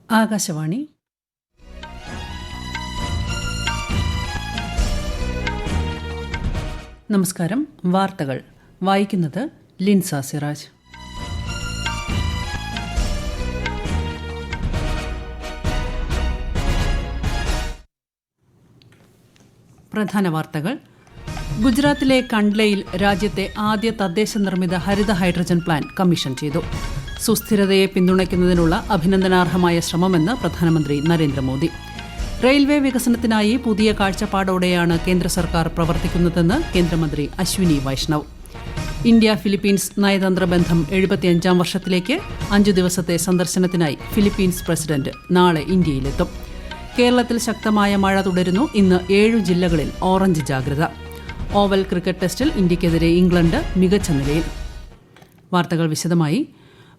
ആകാശവാണി. നമസ്കാരം. വാർത്തകൾ വായിക്കുന്നത് ലിൻസ സിറാജ്. പ്രധാന വാർത്തകൾ. ഗുജറാത്തിലെ കണ്ട്ലയിൽ രാജ്യത്തെ ആദ്യ തദ്ദേശ നിർമ്മിത ഹരിത ഹൈഡ്രജൻ പ്ലാന്റ് കമ്മീഷൻ ചെയ്തു. സുസ്ഥിരതയെ പിന്തുണയ്ക്കുന്നതിനുള്ള അഭിനന്ദനാർഹമായ ശ്രമമെന്ന് പ്രധാനമന്ത്രി നരേന്ദ്രമോദി. റെയിൽവേ വികസനത്തിനായി പുതിയ കാഴ്ചപ്പാടോടെയാണ് കേന്ദ്ര സർക്കാർ പ്രവർത്തിക്കുന്നതെന്ന് കേന്ദ്രമന്ത്രി അശ്വിനി വൈഷ്ണവ്. ഇന്ത്യ ഫിലിപ്പീൻസ് നയതന്ത്ര ബന്ധം 75ാം വർഷത്തിലേക്ക് 5 ദിവസത്തെ സന്ദർശനത്തിനായി ഫിലിപ്പീൻസ് പ്രസിഡന്റ് നാളെ ഇന്ത്യയിലെത്തും. കേരളത്തിൽ ശക്തമായ മഴ തുടരുന്നു. ഇന്ന് 7 ജില്ലകളിൽ ഓറഞ്ച് ജാഗ്രത. ഓവൽ ക്രിക്കറ്റ് ടെസ്റ്റിൽ ഇന്ത്യക്കെതിരെ ഇംഗ്ലണ്ട് മികച്ച നിലയിൽ. വാർത്തകൾ വിശദമായി.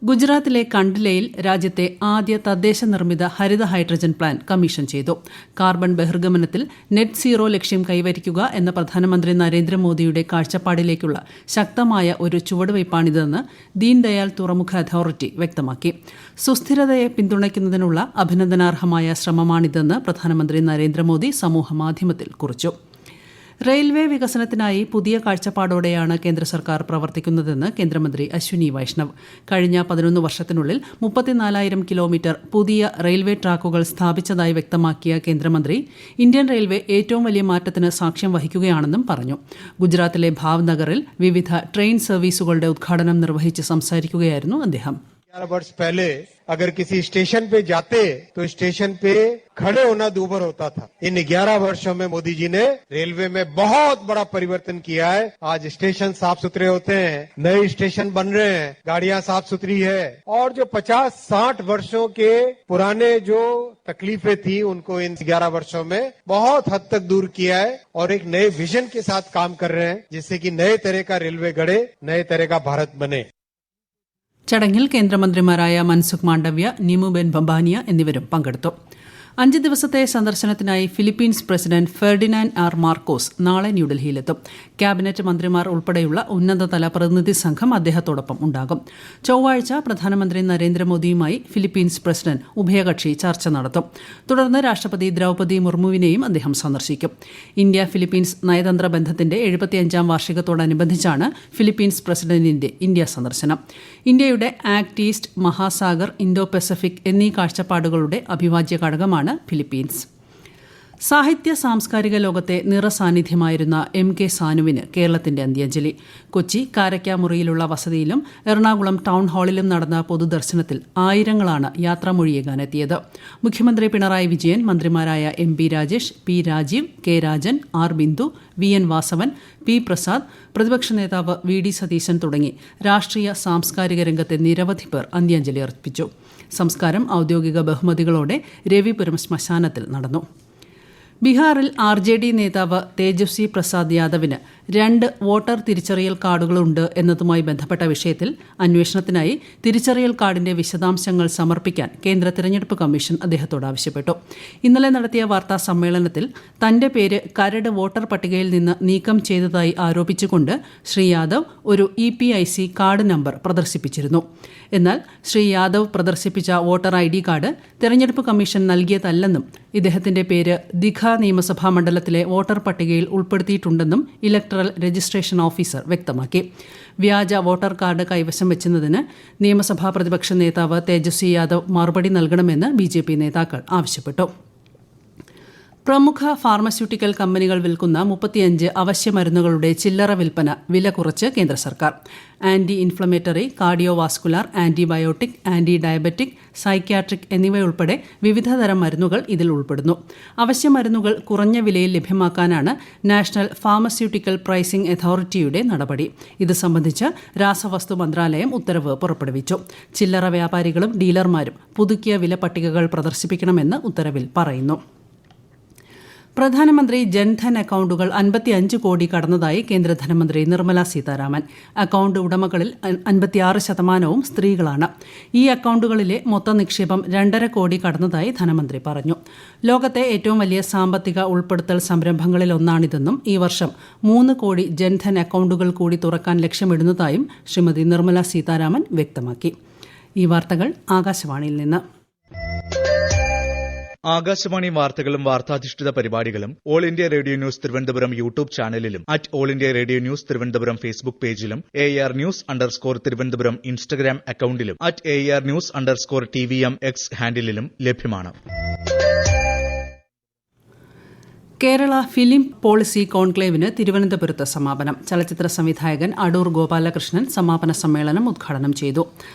ഗുജറാത്തിലെ കണ്ട്ലയിൽ രാജ്യത്തെ ആദ്യ തദ്ദേശ നിർമ്മിത ഹരിത ഹൈഡ്രജൻ പ്ലാന്റ് കമ്മീഷൻ ചെയ്തു. കാർബൺ ബഹിർഗമനത്തിൽ നെറ്റ് സീറോ ലക്ഷ്യം കൈവരിക്കുക എന്ന പ്രധാനമന്ത്രി നരേന്ദ്രമോദിയുടെ കാഴ്ചപ്പാടിലേക്കുള്ള ശക്തമായ ഒരു ചുവടുവയ്പ്പാണിതെന്ന് ദീൻദയാൽ തുറമുഖ അതോറിറ്റി വ്യക്തമാക്കി. സുസ്ഥിരതയെ പിന്തുണയ്ക്കുന്നതിനുള്ള അഭിനന്ദനാർഹമായ ശ്രമമാണിതെന്ന് പ്രധാനമന്ത്രി നരേന്ദ്രമോദി സമൂഹമാധ്യമത്തിൽ കുറിച്ചു. റെയിൽവേ വികസനത്തിനായി പുതിയ കാഴ്ചപ്പാടോടെയാണ് കേന്ദ്ര സർക്കാർ പ്രവർത്തിക്കുന്നതെന്ന് കേന്ദ്രമന്ത്രി അശ്വിനി വൈഷ്ണവ്. കഴിഞ്ഞ 11 വർഷത്തിനുള്ളിൽ 34,000 കിലോമീറ്റർ പുതിയ റെയിൽവേ ട്രാക്കുകൾ സ്ഥാപിച്ചതായി വ്യക്തമാക്കിയ കേന്ദ്രമന്ത്രി ഇന്ത്യൻ റെയിൽവേ ഏറ്റവും വലിയ മാറ്റത്തിന് സാക്ഷ്യം വഹിക്കുകയാണെന്നും പറഞ്ഞു. ഗുജറാത്തിലെ ഭാവ്നഗറിൽ വിവിധ ട്രെയിൻ സർവീസുകളുടെ ഉദ്ഘാടനം നിർവഹിച്ച് സംസാരിക്കുകയായിരുന്നു അദ്ദേഹം. 11 वर्ष पहले अगर किसी स्टेशन पे जाते तो स्टेशन पे खड़े होना दूभर होता था. इन 11 वर्षों में मोदी जी ने रेलवे में बहुत बड़ा परिवर्तन किया है. आज स्टेशन साफ सुथरे होते हैं, नए स्टेशन बन रहे हैं, गाड़ियां साफ सुथरी है और जो 50-60 वर्षों के पुराने जो तकलीफें थी उनको इन 11 वर्षों में बहुत हद तक दूर किया है और एक नए विजन के साथ काम कर रहे हैं जिससे कि नए तरह का रेलवे गढ़े, नए तरह का भारत बने. ചടങ്ങിൽ കേന്ദ്രമന്ത്രിമാരായ മൻസുഖ് മാണ്ഡവ്യ, നിമുബെൻ ബംബാനിയ എന്നിവരും പങ്കെടുത്തു. 5 ദിവസത്തെ സന്ദർശനത്തിനായി Philippines president Ferdinand R Marcos നാളെ ന്യൂഡൽഹിയിലെത്തും. ക്യാബിനറ്റ് മന്ത്രിമാർ ഉൾപ്പെടെയുള്ള ഉന്നതതല പ്രതിനിധി സംഘം അദ്ദേഹത്തോടൊപ്പം ഉണ്ടാകും. ചൊവ്വാഴ്ച പ്രധാനമന്ത്രി നരേന്ദ്രമോദിയുമായി ഫിലിപ്പീൻസ് പ്രസിഡന്റ് ഉഭയകക്ഷി ചർച്ച നടത്തും. തുടർന്ന് രാഷ്ട്രപതി ദ്രൌപദി മുർമുവിനെയും അദ്ദേഹം സന്ദർശിക്കും. ഇന്ത്യ ഫിലിപ്പീൻസ് നയതന്ത്ര ബന്ധത്തിന്റെ 75ാം വാർഷികത്തോടനുബന്ധിച്ചാണ് ഫിലിപ്പീൻസ് പ്രസിഡന്റിന്റെ ഇന്ത്യ സന്ദർശനം. ഇന്ത്യയുടെ act east, Mahasagar, Indo Pacific എന്നീ കാഴ്ചപ്പാടുകളുടെ അവിഭാജ്യ ഘടകമാണ് ഫിലിപ്പീൻസ്. സാഹിത്യ സാംസ്കാരിക ലോകത്തെ നിറസാന്നിധ്യമായിരുന്ന MK സാനുവിന് കേരളത്തിന്റെ അന്ത്യാഞ്ജലി. കൊച്ചി കാരക്കാമുറിയിലുള്ള വസതിയിലും എറണാകുളം ടൗൺ ഹാളിലും നടന്ന പൊതുദർശനത്തിൽ ആയിരങ്ങളാണ് യാത്രാമൊഴിയേകാനെത്തിയത്. മുഖ്യമന്ത്രി പിണറായി വിജയൻ, മന്ത്രിമാരായ MP Rajesh, P Rajeev, K Rajan, R Bindu, VN Vasavan, P Prasad, പ്രതിപക്ഷ നേതാവ് VD സതീശൻ തുടങ്ങി രാഷ്ട്രീയ സാംസ്കാരിക രംഗത്തെ നിരവധി പേർ അന്ത്യാഞ്ജലി അർപ്പിച്ചു. സംസ്കാരം ഔദ്യോഗിക ബഹുമതികളോടെ രവിപുരം ശ്മശാനത്തിൽ നടന്നു. ബീഹാറിൽ RJD നേതാവ് തേജസ്വി പ്രസാദ് യാദവിന് 2 വോട്ടർ തിരിച്ചറിയൽ കാർഡുകളുണ്ട് എന്നതുമായി ബന്ധപ്പെട്ട വിഷയത്തിൽ അന്വേഷണത്തിനായി തിരിച്ചറിയൽ കാർഡിന്റെ വിശദാംശങ്ങൾ സമർപ്പിക്കാൻ കേന്ദ്ര തിരഞ്ഞെടുപ്പ് കമ്മീഷൻ അദ്ദേഹത്തോട് ആവശ്യപ്പെട്ടു. ഇന്നലെ നടത്തിയ വാർത്താ സമ്മേളനത്തിൽ തന്റെ പേര് കരട് വോട്ടർ പട്ടികയിൽ നിന്ന് നീക്കം ചെയ്തതായി ആരോപിച്ചുകൊണ്ട് ശ്രീ യാദവ് ഒരു EPIC കാർഡ് നമ്പർ പ്രദർശിപ്പിച്ചിരുന്നു. എന്നാൽ ശ്രീ യാദവ് പ്രദർശിപ്പിച്ച വോട്ടർ ID കാർഡ് തെരഞ്ഞെടുപ്പ് കമ്മീഷൻ നൽകിയതല്ലെന്നും ഇദ്ദേഹത്തിന്റെ പേര് ദിഘ നിയമസഭാ മണ്ഡലത്തിലെ വോട്ടർ പട്ടികയിൽ ഉൾപ്പെടുത്തിയിട്ടുണ്ടെന്നും ഇലക്ടറൽ രജിസ്ട്രേഷൻ ഓഫീസർ വ്യക്തമാക്കി. വ്യാജ വോട്ടർ കാർഡ് കൈവശം വെച്ചതിന് നിയമസഭാ പ്രതിപക്ഷ നേതാവ് തേജസ്വി യാദവ് മറുപടി നൽകണമെന്ന് BJP നേതാക്കൾ ആവശ്യപ്പെട്ടു. പ്രമുഖ ഫാർമസ്യൂട്ടിക്കൽ കമ്പനികൾ വിൽക്കുന്ന 35 അവശ്യ മരുന്നുകളുടെ ചില്ലറ വിൽപ്പന വില കുറച്ച് കേന്ദ്ര സർക്കാർ. Anti inflammatory, cardiovascular, antibiotic, anti diabetic, psychiatric എന്നിവയുൾപ്പെടെ വിവിധ തരം മരുന്നുകൾ ഇതിൽ ഉൾപ്പെടുന്നു. അവശ്യ മരുന്നുകൾ കുറഞ്ഞ വിലയിൽ ലഭ്യമാക്കാനാണ് നാഷണൽ ഫാർമസ്യൂട്ടിക്കൽ പ്രൈസിംഗ് അതോറിറ്റിയുടെ നടപടി. ഇത് സംബന്ധിച്ച് രാസവസ്തു മന്ത്രാലയം ഉത്തരവ് പുറപ്പെടുവിച്ചു. ചില്ലറ വ്യാപാരികളും ഡീലർമാരും പുതുക്കിയ വില പട്ടികകൾ പ്രദർശിപ്പിക്കണമെന്ന് ഉത്തരവിൽ പറയുന്നു. പ്രധാനമന്ത്രി ജൻധൻ അക്കൌണ്ടുകൾ 55 കോടി കടന്നതായി കേന്ദ്ര ധനമന്ത്രി നിർമ്മല സീതാരാമൻ. അക്കൌണ്ട് ഉടമകളിൽ 56% സ്ത്രീകളാണ്. ഈ അക്കൌണ്ടുകളിലെ മൊത്ത നിക്ഷേപം 2.5 കോടി കടന്നതായി ധനമന്ത്രി പറഞ്ഞു. ലോകത്തെ ഏറ്റവും വലിയ സാമ്പത്തിക ഉൾപ്പെടുത്തൽ സംരംഭങ്ങളിലൊന്നാണിതെന്നും ഈ വർഷം 3 കോടി ജൻധൻ അക്കൌണ്ടുകൾ കൂടി തുറക്കാൻ ലക്ഷ്യമിടുന്നതായും ശ്രീമതി നിർമ്മല സീതാരാമൻ വ്യക്തമാക്കി. ഈ വാർത്തകൾ ആകാശവാണിയിൽ നിന്ന്. ആകാശവാണി വാർത്തകളും വാർത്താധിഷ്ഠിത പരിപാടികളും all India radio news Thiruvananthapuram YouTube ചാനലിലും @all India radio news Thiruvananthapuram Facebook പേജിലും AR_News_തിരുവനന്തപുരം ഇൻസ്റ്റഗ്രാം അക്കൌണ്ടിലും @AR_News_TVM X ഹാൻഡിലും ലഭ്യമാണ്. കേരള ഫിലിം പോളിസി കോൺക്ലേവിന് തിരുവനന്തപുരത്ത് സമാപനം. ചലച്ചിത്ര സംവിധായകൻ അടൂർ ഗോപാലകൃഷ്ണൻ സമാപന സമ്മേളനം ഉദ്ഘാടനം ചെയ്തു.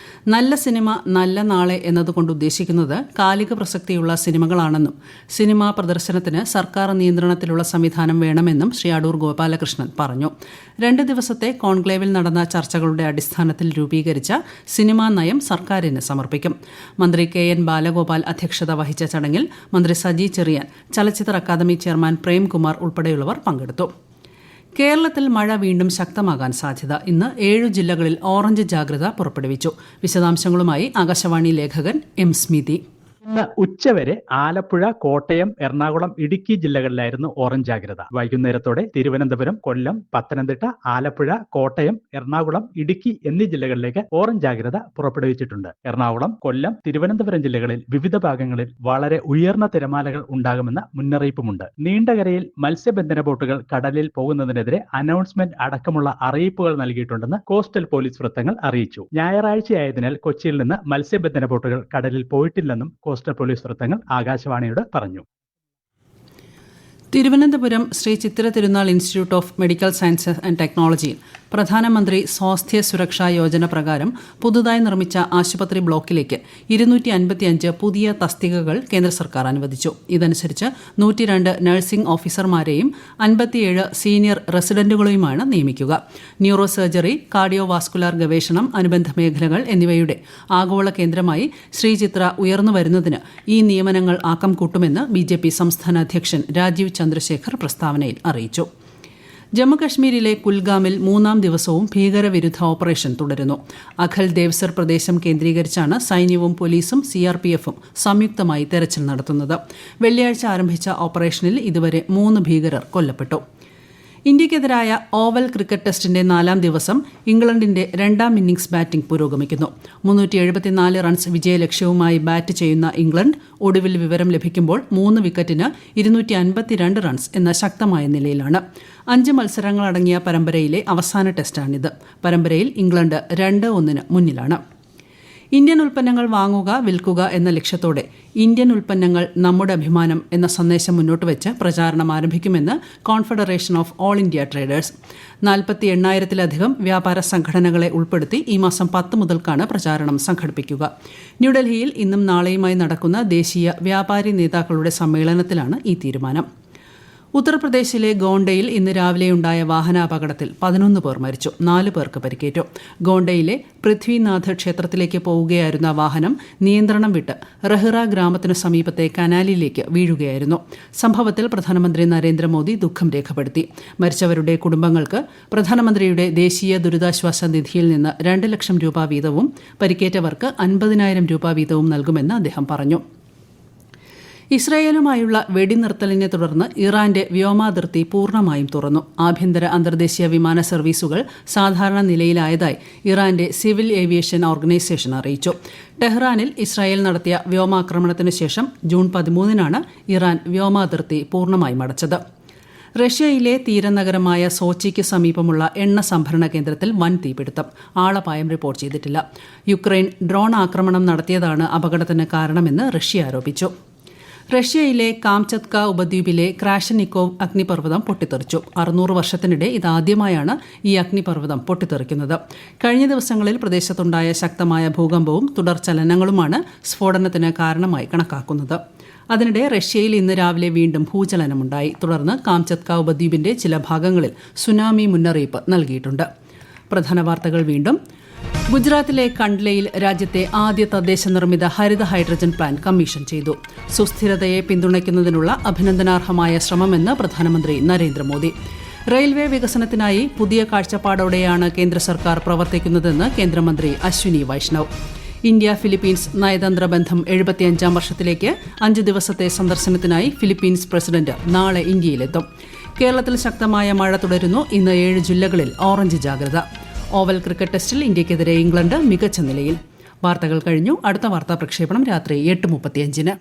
നല്ല സിനിമ നല്ല നാളെ എന്നതുകൊണ്ട് ഉദ്ദേശിക്കുന്നത് കാലിക പ്രസക്തിയുള്ള സിനിമകളാണെന്നും സിനിമാ പ്രദർശനത്തിന് സർക്കാർ നിയന്ത്രണത്തിലുള്ള സംവിധാനം വേണമെന്നും ശ്രീ അടൂർ ഗോപാലകൃഷ്ണൻ പറഞ്ഞു. 2 ദിവസത്തെ കോൺക്ലേവിൽ നടന്ന ചർച്ചകളുടെ അടിസ്ഥാനത്തിൽ രൂപീകരിച്ച സിനിമാ നയം സർക്കാരിന് സമർപ്പിക്കും. മന്ത്രി KN ബാലഗോപാൽ അധ്യക്ഷത വഹിച്ച ചടങ്ങിൽ മന്ത്രി സജി ചെറിയാൻ, ചലച്ചിത്ര അക്കാദമി ചെയർമാൻ പ്രേംകുമാർ ഉൾപ്പെടെയുള്ളവർ പങ്കെടുത്തു. കേരളത്തിൽ മഴ വീണ്ടും ശക്തമാകാൻ സാധ്യത. ഇന്ന് 7 ജില്ലകളിൽ ഓറഞ്ച് ജാഗ്രത പുറപ്പെടുവിച്ചു. വിശദാംശങ്ങളുമായി ആകാശവാണി ലേഖകൻ M. സ്മിതി. ഇന്ന് ഉച്ചവരെ ആലപ്പുഴ, കോട്ടയം, എറണാകുളം, ഇടുക്കി ജില്ലകളിലായിരുന്നു ഓറഞ്ച് ജാഗ്രത. വൈകുന്നേരത്തോടെ തിരുവനന്തപുരം, കൊല്ലം, പത്തനംതിട്ട, ആലപ്പുഴ, കോട്ടയം, എറണാകുളം, ഇടുക്കി എന്നീ ജില്ലകളിലേക്ക് ഓറഞ്ച് ജാഗ്രത പുറപ്പെടുവിച്ചിട്ടുണ്ട്. എറണാകുളം, കൊല്ലം, തിരുവനന്തപുരം ജില്ലകളിൽ വിവിധ ഭാഗങ്ങളിൽ വളരെ ഉയർന്ന തിരമാലകൾ ഉണ്ടാകുമെന്ന മുന്നറിയിപ്പുമുണ്ട്. നീണ്ടകരയിൽ മത്സ്യബന്ധന ബോട്ടുകൾ കടലിൽ പോകുന്നതിനെതിരെ അനൗൺസ്മെന്റ് അടക്കമുള്ള അറിയിപ്പുകൾ നൽകിയിട്ടുണ്ടെന്ന് കോസ്റ്റൽ പോലീസ് വൃത്തങ്ങൾ അറിയിച്ചു. ഞായറാഴ്ചയായതിനാൽ കൊച്ചിയിൽ നിന്ന് മത്സ്യബന്ധന ബോട്ടുകൾ കടലിൽ പോയിട്ടില്ലെന്നും കോസ്റ്റൽ പോലീസ് വൃത്തങ്ങൾ ആകാശവാണിയോട് പറഞ്ഞു. Thiruvananthapuram Shri Chithira Thirunal institute of medical sciences and ടെക്നോളജിയിൽ പ്രധാനമന്ത്രി സ്വാസ്ഥ്യ സുരക്ഷാ യോജന പ്രകാരം പുതുതായി നിർമ്മിച്ച ആശുപത്രി ബ്ലോക്കിലേക്ക് 255 പുതിയ തസ്തികകൾ കേന്ദ്ര സർക്കാർ അനുവദിച്ചു. ഇതനുസരിച്ച് 102 നഴ്സിംഗ് ഓഫീസർമാരെയും 57 സീനിയർ റെസിഡന്റുകളെയുമാണ് നിയമിക്കുക. ന്യൂറോ സർജറി, കാർഡിയോ വാസ്കുലാർ ഗവേഷണം, അനുബന്ധ മേഖലകൾ എന്നിവയുടെ ആഗോള കേന്ദ്രമായി ശ്രീചിത്ര ഉയർന്നുവരുന്നതിന് ഈ നിയമനങ്ങൾ ആക്കം കൂട്ടുമെന്ന് BJP സംസ്ഥാന അധ്യക്ഷൻ രാജീവ് ചന്ദ്രശേഖർ പ്രസ്താവനയിൽ അറിയിച്ചു. ജമ്മുകശ്മീരിലെ കുൽഗാമിൽ 3-ാം ദിവസവും ഭീകരവിരുദ്ധ ഓപ്പറേഷൻ തുടരുന്നു. അഖൽ ദേവ്സർ പ്രദേശം കേന്ദ്രീകരിച്ചാണ് സൈന്യവും പോലീസും CRPF-ഉം സംയുക്തമായി തെരച്ചിൽ നടത്തുന്നത്. വെള്ളിയാഴ്ച ആരംഭിച്ച ഓപ്പറേഷനിൽ ഇതുവരെ 3 ഭീകരർ കൊല്ലപ്പെട്ടു. ഇന്ത്യയ്ക്കെതിരായ ഓവൽ ക്രിക്കറ്റ് ടെസ്റ്റിന്റെ 4-ാം ദിവസം ഇംഗ്ലണ്ടിന്റെ 2ാം ഇന്നിംഗ്സ് ബാറ്റിംഗ് പുരോഗമിക്കുന്നു. 374 റൺസ് വിജയലക്ഷ്യവുമായി ബാറ്റ് ചെയ്യുന്ന ഇംഗ്ലണ്ട് ഒടുവിൽ വിവരം ലഭിക്കുമ്പോൾ 3 വിക്കറ്റിന് 252 റൺസ് എന്ന ശക്തമായ നിലയിലാണ്. 5 മത്സരങ്ങളടങ്ങിയ പരമ്പരയിലെ അവസാന ടെസ്റ്റാണിത്. പരമ്പരയിൽ ഇംഗ്ലണ്ട് 2-1 മുന്നിലാണ്. ഇന്ത്യൻ ഉൽപ്പന്നങ്ങൾ വാങ്ങുക, വിൽക്കുക എന്ന ലക്ഷ്യത്തോടെ ഇന്ത്യൻ ഉൽപ്പന്നങ്ങൾ നമ്മുടെ അഭിമാനം എന്ന സന്ദേശം മുന്നോട്ട് വെച്ച് പ്രചാരണം ആരംഭിക്കുമെന്ന് confederation of all India traders. 48,000-ലധികം വ്യാപാര സംഘടനകളെ ഉൾപ്പെടുത്തി ഈ മാസം 10 മുതൽക്കാണ് പ്രചാരണം സംഘടിപ്പിക്കുക. ന്യൂഡൽഹിയിൽ ഇന്നും നാളെയുമായി നടക്കുന്ന ദേശീയ വ്യാപാരി നേതാക്കളുടെ സമ്മേളനത്തിലാണ് ഈ തീരുമാനം. ഉത്തർപ്രദേശിലെ ഗോണ്ടയിൽ ഇന്ന് രാവിലെയുണ്ടായ വാഹനാപകടത്തിൽ 11 പേർ മരിച്ചു, 4 പേർക്ക് പരിക്കേറ്റു. ഗോണ്ടയിലെ പൃഥ്വിനാഥ് ക്ഷേത്രത്തിലേക്ക് പോവുകയായിരുന്ന വാഹനം നിയന്ത്രണം വിട്ട് റഹിറ ഗ്രാമത്തിനു സമീപത്തെ കനാലിലേക്ക് വീഴുകയായിരുന്നു. സംഭവത്തിൽ പ്രധാനമന്ത്രി നരേന്ദ്രമോദി ദുഃഖം രേഖപ്പെടുത്തി. മരിച്ചവരുടെ കുടുംബങ്ങൾക്ക് പ്രധാനമന്ത്രിയുടെ ദേശീയ ദുരിതാശ്വാസ നിധിയിൽ നിന്ന് 2 ലക്ഷം രൂപ വീതവും പരിക്കേറ്റവർക്ക് 50,000 രൂപ വീതവും നൽകുമെന്ന് അദ്ദേഹം പറഞ്ഞു. ഇസ്രായേലുമായുള്ള വെടിനിർത്തലിനെ തുടർന്ന് ഇറാന്റെ വ്യോമാതിർത്തി പൂർണ്ണമായും തുറന്നു. ആഭ്യന്തര അന്തർദേശീയ വിമാന സർവീസുകൾ സാധാരണ നിലയിലായതായി ഇറാന്റെ സിവിൽ ഏവിയേഷൻ ഓർഗനൈസേഷൻ അറിയിച്ചു. ടെഹ്റാനിൽ ഇസ്രായേൽ നടത്തിയ വ്യോമാക്രമണത്തിനു ശേഷം ജൂൺ 13-നാണ് ഇറാൻ വ്യോമാതിർത്തി പൂർണ്ണമായും അടച്ചത്. റഷ്യയിലെ തീരനഗരമായ സോച്ചിക്ക് സമീപമുള്ള എണ്ണ സംഭരണ കേന്ദ്രത്തിൽ വൻ തീപിടുത്തം. ആളപായം റിപ്പോർട്ട് ചെയ്തിട്ടില്ല. യുക്രൈൻ ഡ്രോൺ ആക്രമണം നടത്തിയതാണ് അപകടത്തിന് കാരണമെന്ന് റഷ്യ ആരോപിച്ചു. റഷ്യയിലെ കാംചത്ക ഉപദ്വീപിലെ ക്രാഷനിക്കോവ് അഗ്നിപർവ്വതം പൊട്ടിത്തെറിച്ചു. 600 വർഷത്തിനിടെ ഇതാദ്യമായാണ് ഈ അഗ്നിപർവ്വതം പൊട്ടിത്തെറിക്കുന്നത്. കഴിഞ്ഞ ദിവസങ്ങളിൽ പ്രദേശത്തുണ്ടായ ശക്തമായ ഭൂകമ്പവും തുടർചലനങ്ങളുമാണ് സ്ഫോടനത്തിന് കാരണമായി കണക്കാക്കുന്നത്. അതിനിടെ റഷ്യയിൽ ഇന്ന് രാവിലെ വീണ്ടും ഭൂചലനമുണ്ടായി. തുടർന്ന് കാംചത്ക ഉപദ്വീപിന്റെ ചില ഭാഗങ്ങളിൽ സുനാമി മുന്നറിയിപ്പ് നൽകിയിട്ടുണ്ട്. പ്രധാന വാർത്തകൾ വീണ്ടും. ഗുജറാത്തിലെ കണ്ട്ലയിൽ രാജ്യത്തെ ആദ്യ തദ്ദേശ നിർമ്മിത ഹരിത ഹൈഡ്രജൻ പ്ലാന്റ് കമ്മീഷൻ ചെയ്തു. സുസ്ഥിരതയെ പിന്തുണയ്ക്കുന്നതിനുള്ള അഭിനന്ദനാർഹമായ ശ്രമമെന്ന് പ്രധാനമന്ത്രി നരേന്ദ്രമോദി. റെയിൽവേ വികസനത്തിനായി പുതിയ കാഴ്ചപ്പാടോടെയാണ് കേന്ദ്ര സർക്കാർ പ്രവർത്തിക്കുന്നതെന്ന് കേന്ദ്രമന്ത്രി അശ്വിനി വൈഷ്ണവ്. ഇന്ത്യ ഫിലിപ്പീൻസ് നയതന്ത്ര ബന്ധം 75-ാം വർഷത്തിലേക്ക് 5 ദിവസത്തെ സന്ദർശനത്തിനായി ഫിലിപ്പീൻസ് പ്രസിഡന്റ് നാളെ ഇന്ത്യയിലെത്തും. കേരളത്തിൽ ശക്തമായ മഴ തുടരുന്നു. ഇന്ന് 7 ജില്ലകളിൽ ഓറഞ്ച് ജാഗ്രത. ഓവൽ ക്രിക്കറ്റ് ടെസ്റ്റിൽ ഇന്ത്യയ്ക്കെതിരെ ഇംഗ്ലണ്ട് മികച്ച നിലയിൽ. വാർത്തകൾ കഴിഞ്ഞു. അടുത്ത വാർത്താ പ്രക്ഷേപണം രാത്രി 8:35-ന്.